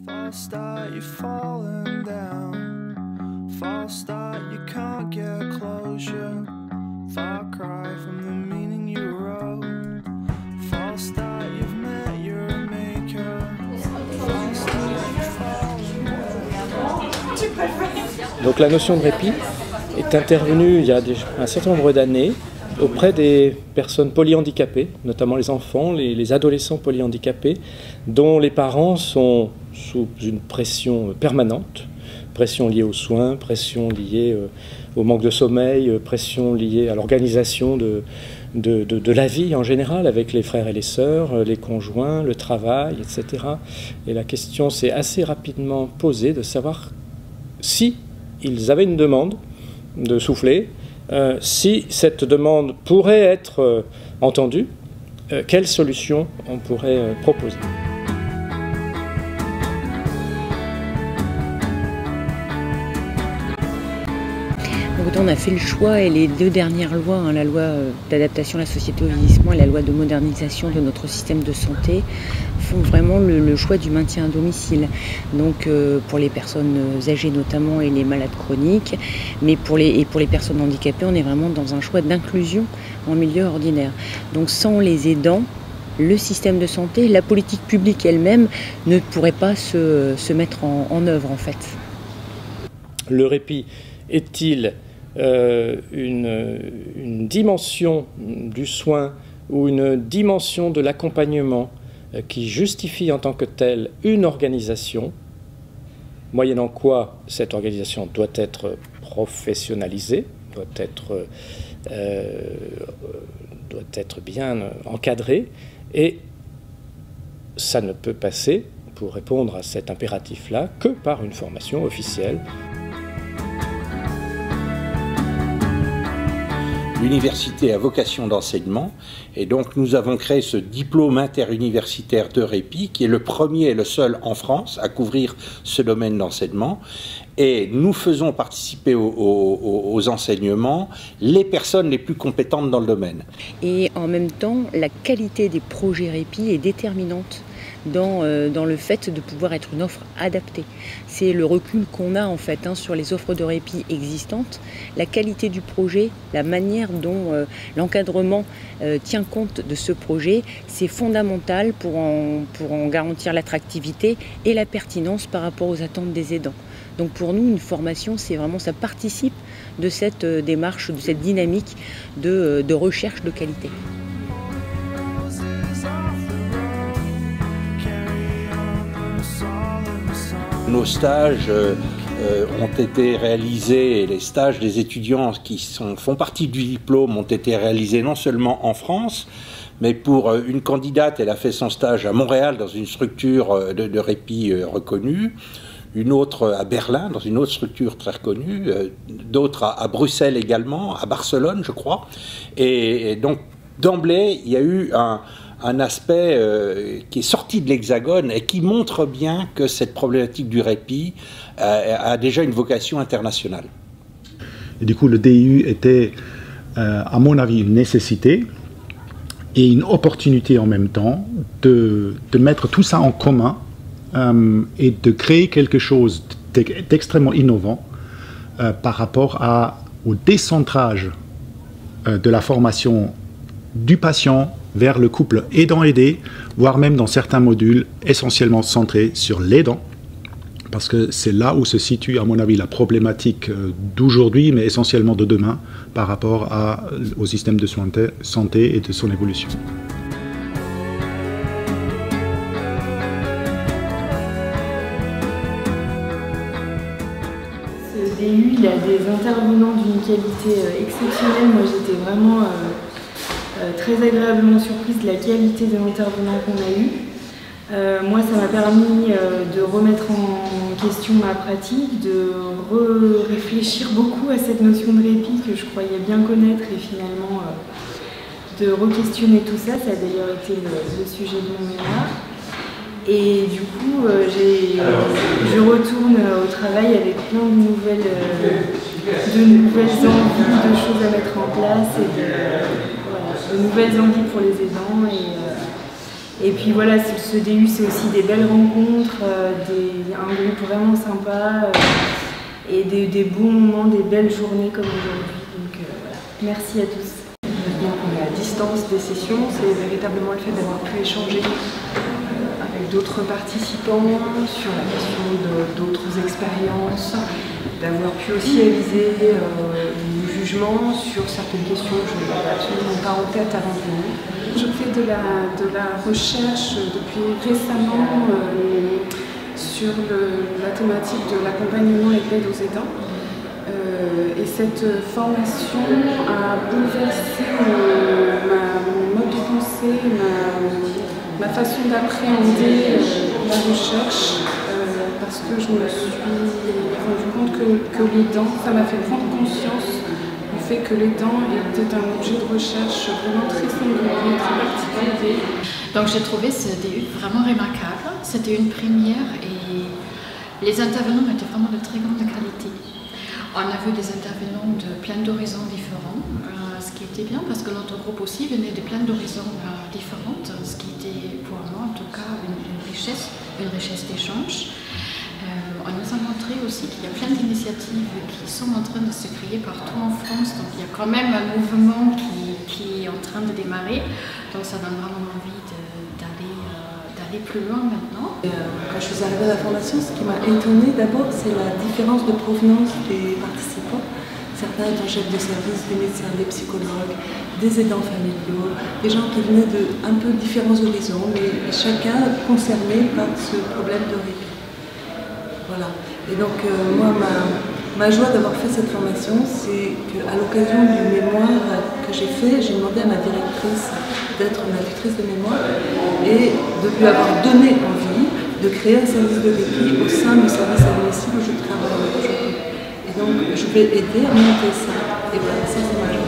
False start, you've fallen down. False start, you can't get closure. Far cry from the meaning you wrote. False start, you've met your maker. False start, you've fallen down. Donc la notion de répit est intervenue il y a un certain nombre d'années auprès des personnes polyhandicapées, notamment les enfants, les adolescents polyhandicapés, dont les parents sont sous une pression permanente, pression liée aux soins, pression liée au manque de sommeil, pression liée à l'organisation de la vie en général, avec les frères et les sœurs, les conjoints, le travail, etc. Et la question s'est assez rapidement posée de savoir si ils avaient une demande de souffler, si cette demande pourrait être entendue, quelles solutions on pourrait proposer. On a fait le choix et les deux dernières lois, la loi d'adaptation à la société au vieillissement et la loi de modernisation de notre système de santé, font vraiment le choix du maintien à domicile. Donc pour les personnes âgées notamment et les malades chroniques, mais pour les personnes handicapées, on est vraiment dans un choix d'inclusion en milieu ordinaire. Donc sans les aidants, le système de santé, la politique publique elle-même ne pourrait pas se mettre en œuvre en fait. Le répit est-il une dimension du soin ou une dimension de l'accompagnement qui justifie en tant que telle une organisation, moyennant quoi cette organisation doit être professionnalisée, doit être bien encadrée, et ça ne peut passer, pour répondre à cet impératif-là, que par une formation officielle. L'université a vocation d'enseignement et donc nous avons créé ce diplôme interuniversitaire de répit qui est le premier et le seul en France à couvrir ce domaine d'enseignement et nous faisons participer aux enseignements les personnes les plus compétentes dans le domaine. Et en même temps, la qualité des projets répit est déterminante dans le fait de pouvoir être une offre adaptée. C'est le recul qu'on a en fait sur les offres de répit existantes. La qualité du projet, la manière dont l'encadrement tient compte de ce projet, c'est fondamental pour en garantir l'attractivité et la pertinence par rapport aux attentes des aidants. Donc pour nous, une formation, c'est vraiment, ça participe de cette démarche, de cette dynamique de recherche de qualité. Nos stages ont été réalisés, et les stages des étudiants qui font partie du diplôme ont été réalisés non seulement en France, mais pour une candidate, elle a fait son stage à Montréal dans une structure de répit reconnue, une autre à Berlin dans une autre structure très reconnue, d'autres à Bruxelles également, à Barcelone je crois. Et donc d'emblée, il y a eu un aspect qui est sorti de l'Hexagone et qui montre bien que cette problématique du répit a déjà une vocation internationale. Et du coup, le DIU était, à mon avis, une nécessité et une opportunité en même temps de mettre tout ça en commun et de créer quelque chose d'extrêmement innovant par rapport au décentrage de la formation du patient vers le couple aidant-aidé, voire même dans certains modules essentiellement centrés sur l'aidant, parce que c'est là où se situe, à mon avis, la problématique d'aujourd'hui, mais essentiellement de demain, par rapport au système de santé et de son évolution. Ce DU, il a des intervenants d'une qualité exceptionnelle. Moi, j'étais vraiment très agréablement surprise de la qualité de l'intervenant qu'on a eu. Moi, ça m'a permis de remettre en question ma pratique, de réfléchir beaucoup à cette notion de répit que je croyais bien connaître et finalement de re-questionner tout ça. Ça a d'ailleurs été le sujet de mon mémoire. Et du coup, je retourne au travail avec plein de nouvelles envies, de choses à mettre en place et de nouvelles envies pour les aidants. Et puis voilà, ce DU, c'est aussi des belles rencontres, un groupe vraiment sympa et des bons moments, des belles journées comme aujourd'hui. Donc voilà, merci à tous. Maintenant qu'on est à distance des sessions, c'est véritablement le fait d'avoir pu échanger avec d'autres participants sur la question d'autres expériences, d'avoir pu aussi aviser du jugement sur certaines questions que je n'avais absolument pas en tête avant de venir. Je fais de la recherche depuis récemment sur la thématique de l'accompagnement et de l'aide aux aidants. Et cette formation a bouleversé mon mode de pensée, ma façon d'appréhender la recherche, parce que je me suis rendu compte que l'aidant, ça m'a fait prendre conscience du fait que l'aidant était un objet de recherche vraiment très singulier, très particulier. Donc j'ai trouvé ce DU vraiment remarquable, c'était une première et les intervenants étaient vraiment de très grande qualité. On a vu des intervenants de plein d'horizons différents, ce qui était bien parce que notre groupe aussi venait de plein d'horizons différentes, ce qui était pour moi en tout cas une richesse d'échange. On nous a montré aussi qu'il y a plein d'initiatives qui sont en train de se créer partout en France, donc il y a quand même un mouvement qui est en train de démarrer, donc ça donne vraiment envie d'aller plus loin maintenant. Quand je suis arrivée à la formation, ce qui m'a étonnée d'abord, c'est la différence de provenance des participants. Certains étant chefs de service, des médecins, des psychologues, des aidants familiaux, des gens qui venaient de un peu différents horizons, mais chacun concerné par ce problème de répit. Voilà. Et donc moi, ma joie d'avoir fait cette formation, c'est qu'à l'occasion du mémoire que j'ai fait, j'ai demandé à ma directrice d'être ma tutrice de mémoire et de lui avoir donné envie de créer un service de répit au sein du service admissible où je travaille aujourd'hui. Et donc je vais aider à monter ça. Et voilà, ça c'est ma joie.